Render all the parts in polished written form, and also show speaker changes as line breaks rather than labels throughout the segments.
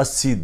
80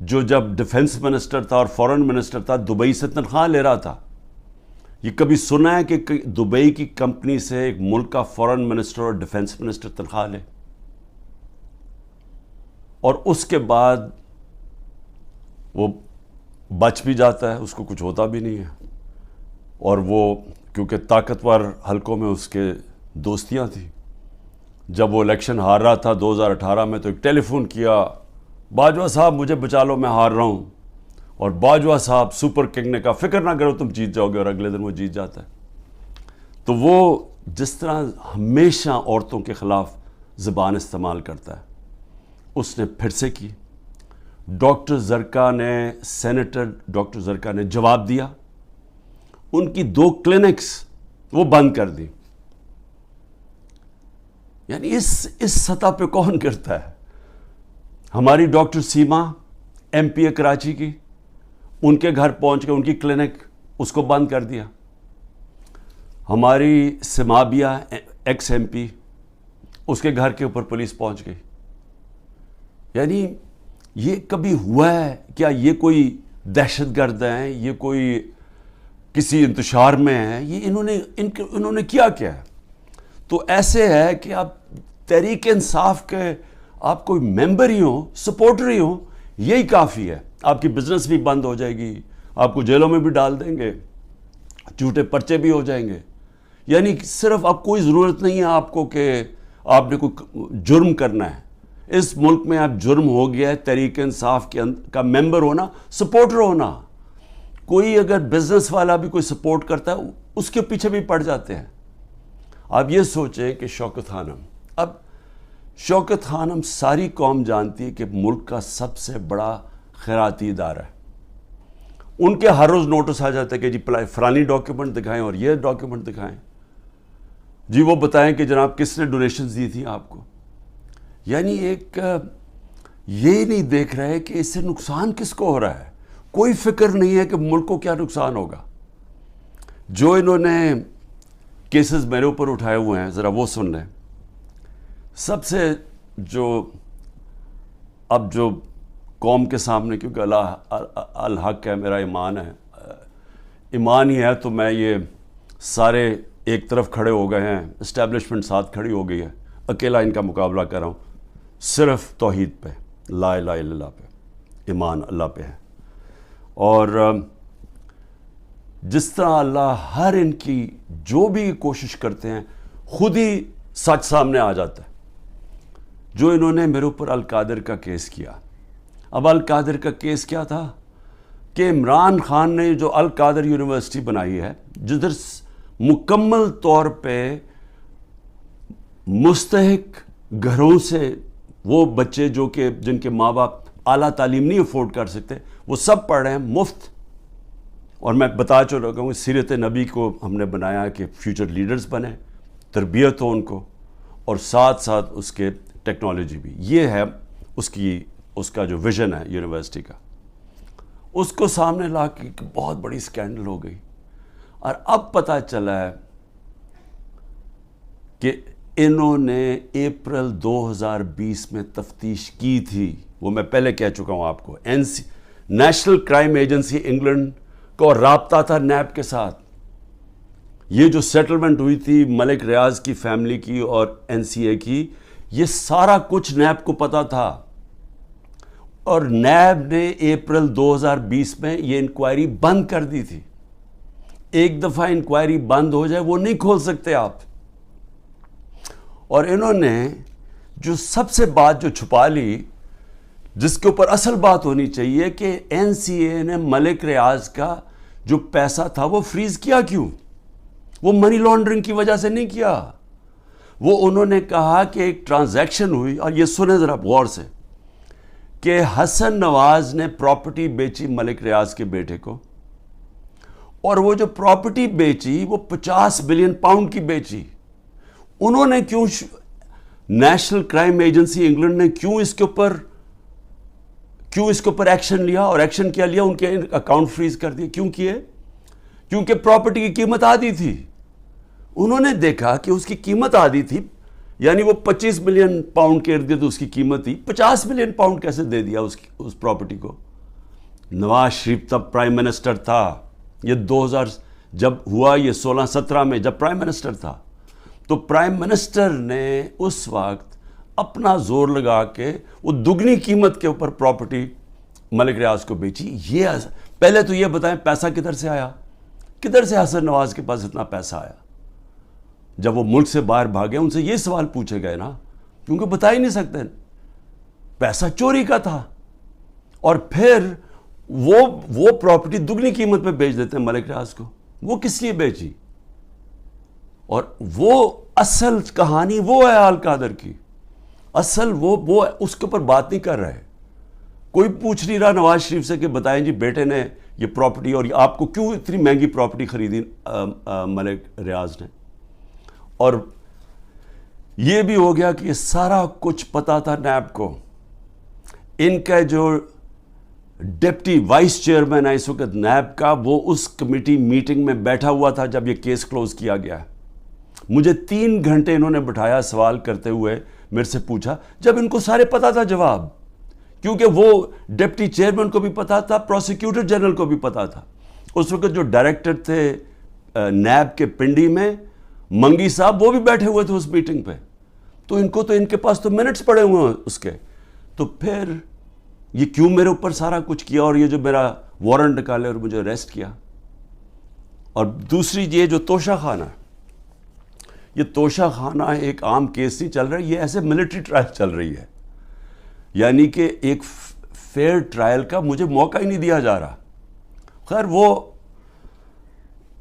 جو جب defence minister تھا اور فورن منسٹر تھا دبئی سے تنخواہ لے رہا تھا. یہ کبھی سنا ہے کہ دبئی کی کمپنی سے ایک ملک کا فورن منسٹر اور ڈیفنس منسٹر تنخواہ لے؟ اور اس کے بعد وہ بچ بھی جاتا ہے, اس کو کچھ ہوتا بھی نہیں ہے. اور وہ کیونکہ طاقتور حلقوں میں اس کے دوستیاں تھیں, جب وہ الیکشن ہار رہا تھا 2018 میں تو ایک ٹیلی فون کیا, باجوہ صاحب مجھے بچا لو میں ہار رہا ہوں. اور باجوہ صاحب سپر کنگ نے کہا فکر نہ کرو تم جیت جاؤ گے, اور اگلے دن وہ جیت جاتا ہے. تو وہ جس طرح ہمیشہ عورتوں کے خلاف زبان استعمال کرتا ہے, اس نے پھر سے کی. ڈاکٹر زرکا نے, سینیٹر ڈاکٹر زرکا نے جواب دیا, ان کی 2 کلینکس وہ بند کر دی. یعنی اس سطح پہ کون کرتا ہے؟ ہماری ڈاکٹر سیما ایم پی اے کراچی کی, ان کے گھر پہنچ کے ان کی کلینک اس کو بند کر دیا. ہماری سمابیہ ایکس ایم پی, اس کے گھر کے اوپر پولیس پہنچ گئی. یعنی یہ کبھی ہوا ہے کیا؟ یہ کوئی دہشت گرد ہیں, یہ کوئی کسی انتشار میں ہیں, یہ انہوں نے کیا ہے؟ تو ایسے ہے کہ آپ تحریک انصاف کے آپ کوئی ممبر ہی ہوں, سپورٹر ہی ہوں, یہی کافی ہے. آپ کی بزنس بھی بند ہو جائے گی, آپ کو جیلوں میں بھی ڈال دیں گے, جھوٹے پرچے بھی ہو جائیں گے. یعنی صرف اب کوئی ضرورت نہیں ہے آپ کو کہ آپ نے کوئی جرم کرنا ہے. اس ملک میں اب جرم ہو گیا ہے تحریک انصاف کا ممبر ہونا, سپورٹر ہونا. کوئی اگر بزنس والا بھی کوئی سپورٹ کرتا ہے اس کے پیچھے بھی پڑ جاتے ہیں. آپ یہ سوچیں کہ شوکت خانم, اب شوکت خانم ساری قوم جانتی ہے کہ ملک کا سب سے بڑا خیراتی ادارہ ہے. ان کے ہر روز نوٹس آ جاتا ہے کہ جی فلانی ڈاکیومنٹ دکھائیں اور یہ ڈاکیومنٹ دکھائیں, جی وہ بتائیں کہ جناب کس نے ڈونیشنز دی تھیں آپ کو. یعنی ایک یہ نہیں دیکھ رہے کہ اس سے نقصان کس کو ہو رہا ہے. کوئی فکر نہیں ہے کہ ملک کو کیا نقصان ہوگا. جو انہوں نے کیسز میرے اوپر اٹھائے ہوئے ہیں ذرا وہ سن لیں. سب سے جو قوم کے سامنے, کیونکہ الحق ہے, میرا ایمان ہے, ایمان ہی ہے, تو میں یہ سارے ایک طرف کھڑے ہو گئے ہیں, اسٹیبلشمنٹ ساتھ کھڑی ہو گئی ہے, اکیلا ان کا مقابلہ کر رہا ہوں. صرف توحید پہ, لا الہ الا اللہ پہ, ایمان اللہ پہ ہے. اور جس طرح اللہ ہر ان کی جو بھی کوشش کرتے ہیں خود ہی سچ سامنے آ جاتا ہے. جو انہوں نے میرے اوپر القادر کا کیس کیا, اب القادر کا کیس کیا تھا کہ عمران خان نے جو القادر یونیورسٹی بنائی ہے, جدھر مکمل طور پہ مستحق گھروں سے وہ بچے جو کہ جن کے ماں باپ اعلیٰ تعلیم نہیں افورڈ کر سکتے, وہ سب پڑھ رہے ہیں مفت. اور میں بتا چل رہا ہوں سیرت نبی کو ہم نے بنایا کہ فیوچر لیڈرز بنیں, تربیت ہو ان کو, اور ساتھ ساتھ اس کے ٹیکنالوجی بھی. یہ ہے اس کا جو ویژن ہے یونیورسٹی کا. اس کو سامنے لا کے بہت بڑی سکینڈل ہو گئی. اور اب پتہ چلا ہے کہ انہوں نے اپریل 2020 میں تفتیش کی تھی. وہ میں پہلے کہہ چکا ہوں آپ کو, نیشنل کرائم ایجنسی انگلینڈ کو رابطہ تھا نیب کے ساتھ. یہ جو سیٹلمنٹ ہوئی تھی ملک ریاض کی فیملی کی اور این سی اے کی, یہ سارا کچھ نیب کو پتا تھا. اور نیب نے اپریل 2020 میں یہ انکوائری بند کر دی تھی. ایک دفعہ انکوائری بند ہو جائے وہ نہیں کھول سکتے آپ. اور انہوں نے جو سب سے بات جو چھپا لی, جس کے اوپر اصل بات ہونی چاہیے, کہ این سی اے نے ملک ریاض کا جو پیسہ تھا وہ فریز کیا کیوں؟ وہ منی لانڈرنگ کی وجہ سے نہیں کیا. وہ انہوں نے کہا کہ ایک ٹرانزیکشن ہوئی, اور یہ سنیں ذرا غور سے, کہ حسن نواز نے پراپرٹی بیچی ملک ریاض کے بیٹے کو, اور وہ جو پراپرٹی بیچی وہ 50 بلین پاؤنڈ کی بیچی. انہوں نے کیوں, نیشنل کرائم ایجنسی انگلینڈ نے کیوں اس کے اوپر ایکشن لیا, اور ایکشن کیا لیا؟ ان کے اکاؤنٹ فریز کر دیے. کیوں کیے؟ کیونکہ پراپرٹی کی قیمت آدھی تھی. انہوں نے دیکھا کہ اس کی قیمت آدھی تھی, یعنی وہ 25 ملین پاؤنڈ کے ارد گرد اس کی قیمت تھی, 50 ملین پاؤنڈ کیسے دے دیا اس پراپرٹی کو؟ نواز شریف تب پرائم منسٹر تھا، یہ 2000 جب ہوا، یہ 16-17 میں جب پرائم منسٹر تھا، تو پرائم منسٹر نے اس وقت اپنا زور لگا کے وہ دگنی قیمت کے اوپر پراپرٹی ملک ریاض کو بیچی. یہ پہلے تو یہ بتائیں پیسہ کدھر سے آیا؟ کدھر سے حسن نواز کے پاس اتنا پیسہ آیا؟ جب وہ ملک سے باہر بھاگے ان سے یہ سوال پوچھے گئے نا، کیونکہ بتا ہی نہیں سکتے، پیسہ چوری کا تھا. اور پھر وہ پراپرٹی دگنی قیمت پہ بیچ دیتے ہیں ملک ریاض کو. وہ کس لیے بیچی؟ اور وہ اصل کہانی وہ ہے آل قادر کی، اصل وہ اس کے اوپر بات نہیں کر رہے. کوئی پوچھ نہیں رہا نواز شریف سے کہ بتائیں جی بیٹے نے یہ پراپرٹی اور آپ کو کیوں اتنی مہنگی پراپرٹی خریدی ملک ریاض نے. اور یہ بھی ہو گیا کہ یہ سارا کچھ پتا تھا نیب کو. ان کا جو ڈپٹی وائس چیئرمین ہے اس وقت نیب کا، وہ اس کمیٹی میٹنگ میں بیٹھا ہوا تھا جب یہ کیس کلوز کیا گیا. مجھے 3 گھنٹے انہوں نے بٹھایا سوال کرتے ہوئے، میرے سے پوچھا جب ان کو سارے پتا تھا جواب، کیونکہ وہ ڈپٹی چیئرمین کو بھی پتا تھا، پروسیکیوٹر جنرل کو بھی پتا تھا. اس وقت جو ڈائریکٹر تھے نیب کے پنڈی میں، منگی صاحب، وہ بھی بیٹھے ہوئے تھے اس میٹنگ پہ. تو ان کے پاس تو منٹس پڑے ہوئے ہیں اس کے. تو پھر یہ کیوں میرے اوپر سارا کچھ کیا، اور یہ جو میرا وارنٹ نکالے اور مجھے اریسٹ کیا. اور دوسری یہ جو توشہ خانہ، یہ توشہ خانہ ایک عام کیس نہیں چل رہا، یہ ایسے ملٹری ٹرائل چل رہی ہے. یعنی کہ ایک فیئر ٹرائل کا مجھے موقع ہی نہیں دیا جا رہا. خیر وہ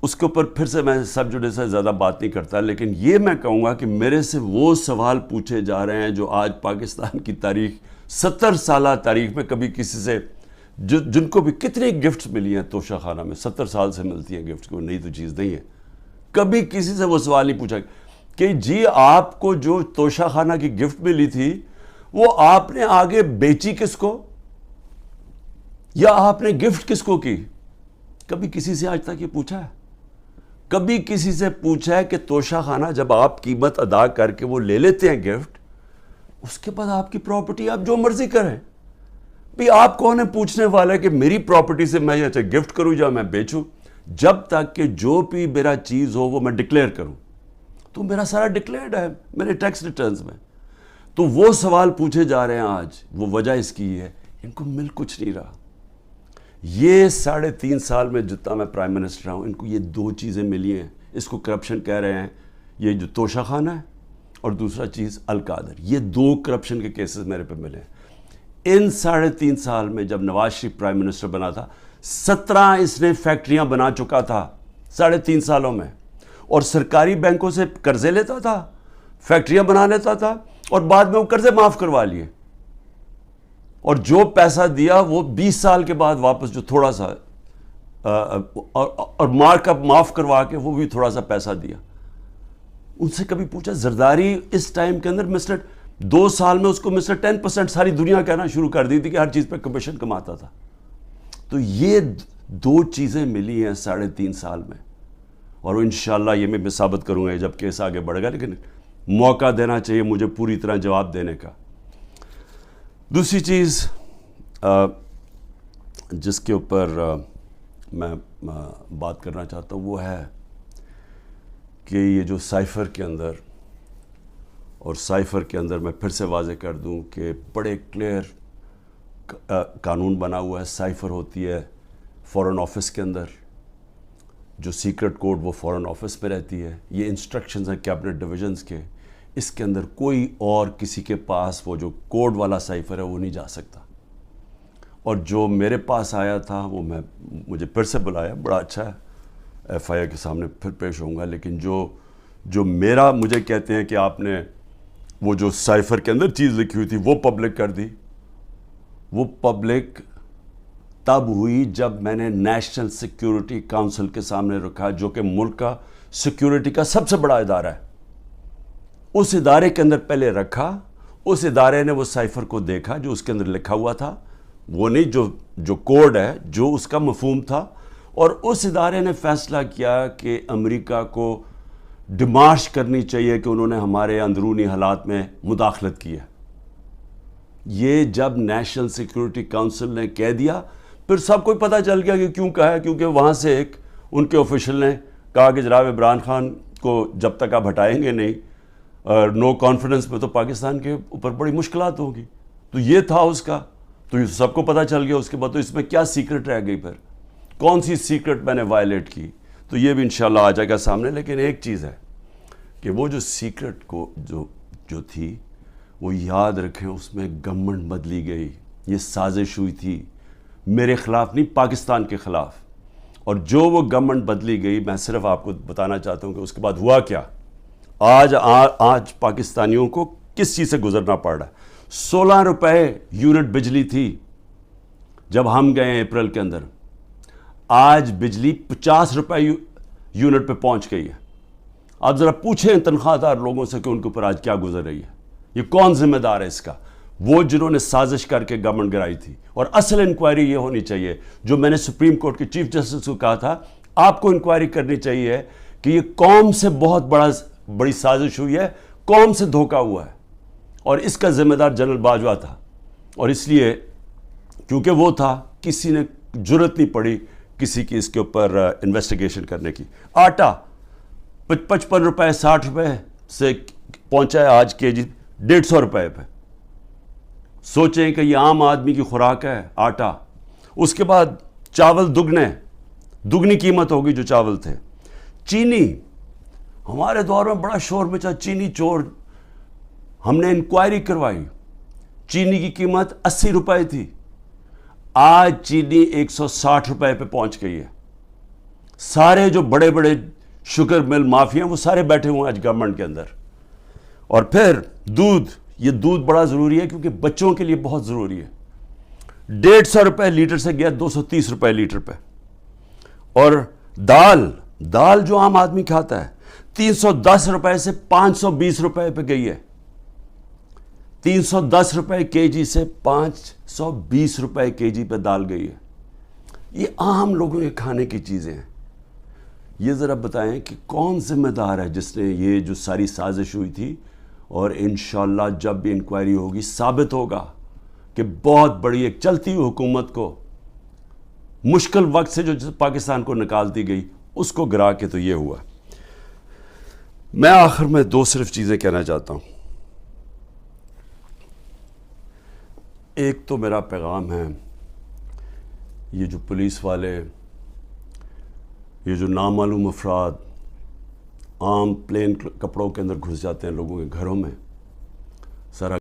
اس کے اوپر پھر سے میں سب جوڈے سے زیادہ بات نہیں کرتا، لیکن یہ میں کہوں گا کہ میرے سے وہ سوال پوچھے جا رہے ہیں جو آج پاکستان کی تاریخ 70 سالہ تاریخ میں کبھی کسی سے، جن کو بھی کتنے گفٹس ملی ہیں توشہ خانہ میں، 70 سال سے ملتی ہیں گفٹس، کوئی نئی تو چیز نہیں ہے. کبھی کسی سے وہ سوال نہیں پوچھا کہ جی آپ کو جو توشہ خانہ کی گفٹ ملی تھی وہ آپ نے آگے بیچی کس کو، یا آپ نے گفٹ کس کو کی. کبھی کسی سے آج تک یہ پوچھا ہے؟ کبھی کسی سے پوچھا ہے کہ توشہ خانہ جب آپ قیمت ادا کر کے وہ لے لیتے ہیں گفٹ، اس کے بعد آپ کی پراپرٹی آپ جو مرضی کریں؟ بھی آپ کون ہے پوچھنے والا ہے کہ میری پراپرٹی سے میں یہ گفٹ کروں یا میں بیچوں؟ جب تک کہ جو بھی میرا چیز ہو وہ میں ڈکلیئر کروں. تو میرا سارا ڈکلیئرڈ ہے میرے ٹیکس ریٹرنز میں. تو وہ سوال پوچھے جا رہے ہیں آج، وہ وجہ اس کی ہے ان کو مل کچھ نہیں رہا. یہ 3.5 سال میں جتنا میں پرائم منسٹر رہا ہوں، ان کو یہ 2 چیزیں ملی ہیں. اس کو کرپشن کہہ رہے ہیں، یہ جو توشہ خانہ ہے، اور دوسرا چیز القادر. یہ 2 کرپشن کے کیسز میرے پہ ملے ہیں. ان 3.5 سال میں جب نواز شریف پرائم منسٹر بنا تھا، 17 اس نے فیکٹریاں بنا چکا تھا 3.5 سالوں میں، اور سرکاری بینکوں سے قرضے لیتا تھا، فیکٹریاں بنا لیتا تھا، اور بعد میں وہ قرضے معاف کروا لیے. اور جو پیسہ دیا وہ 20 سال کے بعد واپس، جو تھوڑا سا اور مارک اپ معاف کروا کے وہ بھی تھوڑا سا پیسہ دیا. ان سے کبھی پوچھا زرداری اس ٹائم کے اندر 2 سال میں اس کو 10% ساری دنیا کہنا شروع کر دی تھی کہ ہر چیز پہ کمیشن کماتا تھا. تو یہ 2 چیزیں ملی ہیں 3.5 سال میں، اور انشاءاللہ یہ میں ثابت کروں گا جب کیس آگے بڑھے گا. لیکن موقع دینا چاہیے مجھے پوری طرح جواب دینے کا. دوسری چیز جس کے اوپر میں بات کرنا چاہتا ہوں وہ ہے کہ یہ جو سائفر کے اندر میں پھر سے واضح کر دوں کہ بڑے کلیئر قانون بنا ہوا ہے. سائفر ہوتی ہے فورن آفس کے اندر، جو سیکرٹ کوڈ وہ فورن آفس میں رہتی ہے. یہ انسٹرکشنز ہیں کیبنٹ ڈویژنز کے. اس کے اندر کوئی اور کسی کے پاس وہ جو کوڈ والا سائفر ہے وہ نہیں جا سکتا. اور جو میرے پاس آیا تھا وہ مجھے پھر سے بلایا، بڑا اچھا ہے، ایف آئی اے کے سامنے پھر پیش ہوں گا. لیکن جو مجھے کہتے ہیں کہ آپ نے وہ جو سائفر کے اندر چیز لکھی ہوئی تھی وہ پبلک کر دی. وہ پبلک تب ہوئی جب میں نے نیشنل سیکیورٹی کونسل کے سامنے رکھا، جو کہ ملک کا سیکیورٹی کا سب سے بڑا ادارہ ہے. اس ادارے کے اندر پہلے رکھا، اس ادارے نے وہ سائفر کو دیکھا جو اس کے اندر لکھا ہوا تھا، وہ نہیں جو کوڈ ہے، جو اس کا مفہوم تھا. اور اس ادارے نے فیصلہ کیا کہ امریکہ کو ڈیمارش کرنی چاہیے کہ انہوں نے ہمارے اندرونی حالات میں مداخلت کی ہے. یہ جب نیشنل سیکیورٹی کونسل نے کہہ دیا پھر سب کو پتہ چل گیا کہ کیوں کہا ہے، کیونکہ وہاں سے ایک ان کے آفیشل نے کہا کہ جناب عمران خان کو جب تک آپ ہٹائیں گے نہیں نو کانفیڈنس میں تو پاکستان کے اوپر بڑی مشکلات ہوں گی. تو یہ تھا اس کا، تو یہ سب کو پتہ چل گیا. اس کے بعد تو اس میں کیا سیکرٹ رہ گئی، پھر کون سی سیکرٹ میں نے وائلیٹ کی، تو یہ بھی انشاءاللہ آ جائے گا سامنے. لیکن ایک چیز ہے کہ وہ جو سیکرٹ کو جو تھی وہ یاد رکھیں، اس میں گورنمنٹ بدلی گئی. یہ سازش ہوئی تھی میرے خلاف نہیں، پاکستان کے خلاف. اور جو وہ گورنمنٹ بدلی گئی، میں صرف آپ کو بتانا چاہتا ہوں کہ اس کے بعد ہوا کیا. آج پاکستانیوں کو کس چیز سے گزرنا پڑ رہا ہے. 16 روپے یونٹ بجلی تھی جب ہم گئے ہیں اپریل کے اندر، آج بجلی 50 روپے یونٹ پہ پہنچ گئی ہے. آپ ذرا پوچھیں تنخواہ دار لوگوں سے کہ ان کے اوپر آج کیا گزر رہی ہے. یہ کون ذمہ دار ہے اس کا؟ وہ جنہوں نے سازش کر کے گورنمنٹ گرائی تھی. اور اصل انکوائری یہ ہونی چاہیے جو میں نے سپریم کورٹ کے چیف جسٹس کو کہا تھا، آپ کو انکوائری کرنی چاہیے کہ یہ قوم سے بہت بڑی سازش ہوئی ہے، قوم سے دھوکہ ہوا ہے. اور اس کا ذمہ دار جنرل باجوہ تھا. اور اس لیے کیونکہ وہ تھا، کسی نے جرت نہیں پڑی کسی کی اس کے اوپر انویسٹیگیشن کرنے کی. آٹا 55 روپے 60 روپے سے پہنچا ہے آج کے جی 150 روپے پہ. سوچیں کہ یہ عام آدمی کی خوراک ہے آٹا. اس کے بعد چاول دگنی قیمت ہوگی جو چاول تھے. چینی، ہمارے دور میں بڑا شور مچا چینی چور. ہم نے انکوائری کروائی، چینی کی قیمت 80 روپے تھی، آج چینی 160 روپے پہ پہنچ گئی ہے. سارے جو بڑے بڑے شوگر مل مافیا وہ سارے بیٹھے ہوئے ہیں آج گورنمنٹ کے اندر. اور پھر یہ دودھ بڑا ضروری ہے کیونکہ بچوں کے لیے بہت ضروری ہے. 150 روپے لیٹر سے گیا 230 روپے لیٹر پہ. اور دال جو عام آدمی کھاتا ہے 310 روپے سے 520 روپے پہ گئی ہے. 310 روپے کے جی سے 520 روپے کے جی پہ دال گئی ہے. یہ عام لوگوں کے کھانے کی چیزیں ہیں. یہ ذرا بتائیں کہ کون ذمہ دار ہے جس نے یہ جو ساری سازش ہوئی تھی. اور انشاءاللہ جب بھی انکوائری ہوگی ثابت ہوگا کہ بہت بڑی ایک چلتی ہوئی حکومت کو مشکل وقت سے جو پاکستان کو نکالتی گئی اس کو گرا کے تو یہ ہوا. میں آخر میں صرف چیزیں کہنا چاہتا ہوں. ایک تو میرا پیغام ہے، یہ جو پولیس والے، یہ جو نامعلوم افراد عام پلین کپڑوں کے اندر گھس جاتے ہیں لوگوں کے گھروں میں، سارا